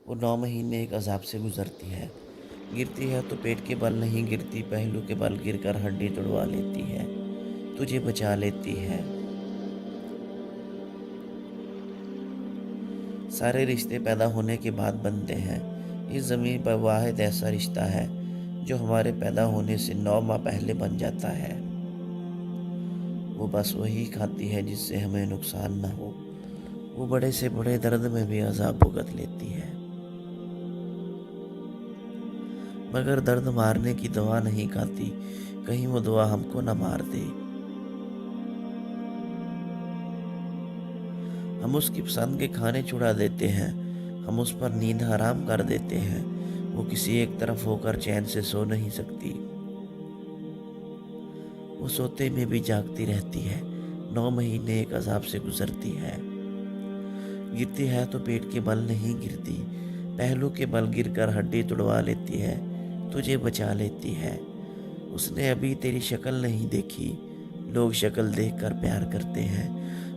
وہ 9 مہینے ایک عذاب سے گزرتی ہے۔ گرتی ہے تو پیٹ کے بل نہیں گرتی، پہلو کے بل گر کر ہڈی توڑوا لیتی ہے، تجھے بچا لیتی ہے۔ سارے رشتے پیدا ہونے کے بعد بنتے ہیں۔ اس زمین پر واحد ایسا رشتہ ہے جو ہمارے پیدا ہونے سے 9 ماہ پہلے بن جاتا ہے۔ وہ بس وہی کھاتی ہے جس سے ہمیں نقصان نہ ہو۔ وہ بڑے سے بڑے درد میں بھی عذاب بھگت لیتی ہے، مگر درد مارنے کی دوا نہیں کھاتی، کہیں وہ دوا ہم کو نہ مار دے۔ ہم اس کی پسند کے کھانے چھڑا دیتے ہیں، ہم اس پر نیند حرام کر دیتے ہیں، وہ کسی ایک طرف ہو کر چین سے سو نہیں سکتی، وہ سوتے میں بھی جاگتی رہتی ہے۔ 9 مہینے ایک عذاب سے گزرتی ہے۔ گرتی ہے تو پیٹ کے بل نہیں گرتی، پہلو کے بل گر کر ہڈی توڑوا لیتی ہے، تجھے بچا لیتی ہے۔ اس نے ابھی تیری شکل نہیں دیکھی، لوگ شکل دیکھ کر پیار کرتے ہیں،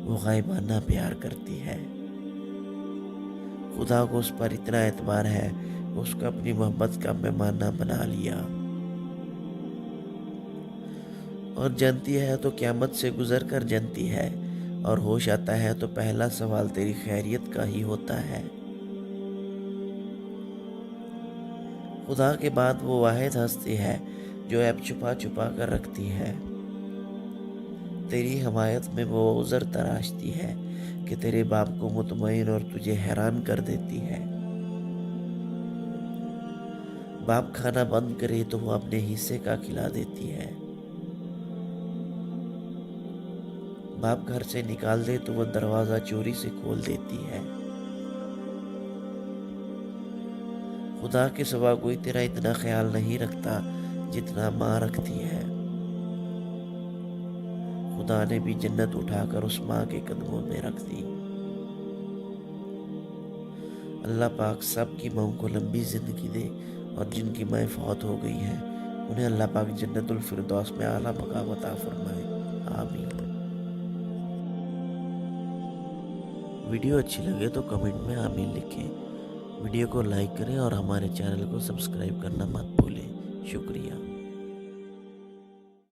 وہ غائبانہ پیار کرتی ہے۔ خدا کو اس پر اتنا اعتبار ہے کہ اس کو اپنی محبت کا پیمانہ بنا لیا، اور جنتی ہے تو قیامت سے گزر کر جنتی ہے، اور ہوش آتا ہے تو پہلا سوال تیری خیریت کا ہی ہوتا ہے۔ خدا کے بعد وہ واحد ہستی ہے جو عیب چھپا چھپا کر رکھتی ہے۔ تیری حمایت میں وہ عذر تراشتی ہے کہ تیرے باپ کو مطمئن اور تجھے حیران کر دیتی ہے۔ باپ کھانا بند کرے تو وہ اپنے حصے کا کھلا دیتی ہے، باپ گھر سے نکال دے تو وہ دروازہ چوری سے کھول دیتی ہے۔ خدا کے سوا کوئی تیرا اتنا خیال نہیں رکھتا جتنا ماں رکھتی ہے۔ خدا نے بھی جنت اٹھا کر اس ماں کے قدموں میں رکھ دی۔ اللہ پاک سب کی ماؤں کو لمبی زندگی دے، اور جن کی مائیں فوت ہو گئی ہیں انہیں اللہ پاک جنت الفردوس میں اعلیٰ مقام عطا فرمائے، آمین۔ ویڈیو اچھی لگے تو کمنٹ میں آمین لکھیں، ویڈیو کو لائک کریں اور ہمارے چینل کو سبسکرائب کرنا مت بھولیں۔ شکریہ۔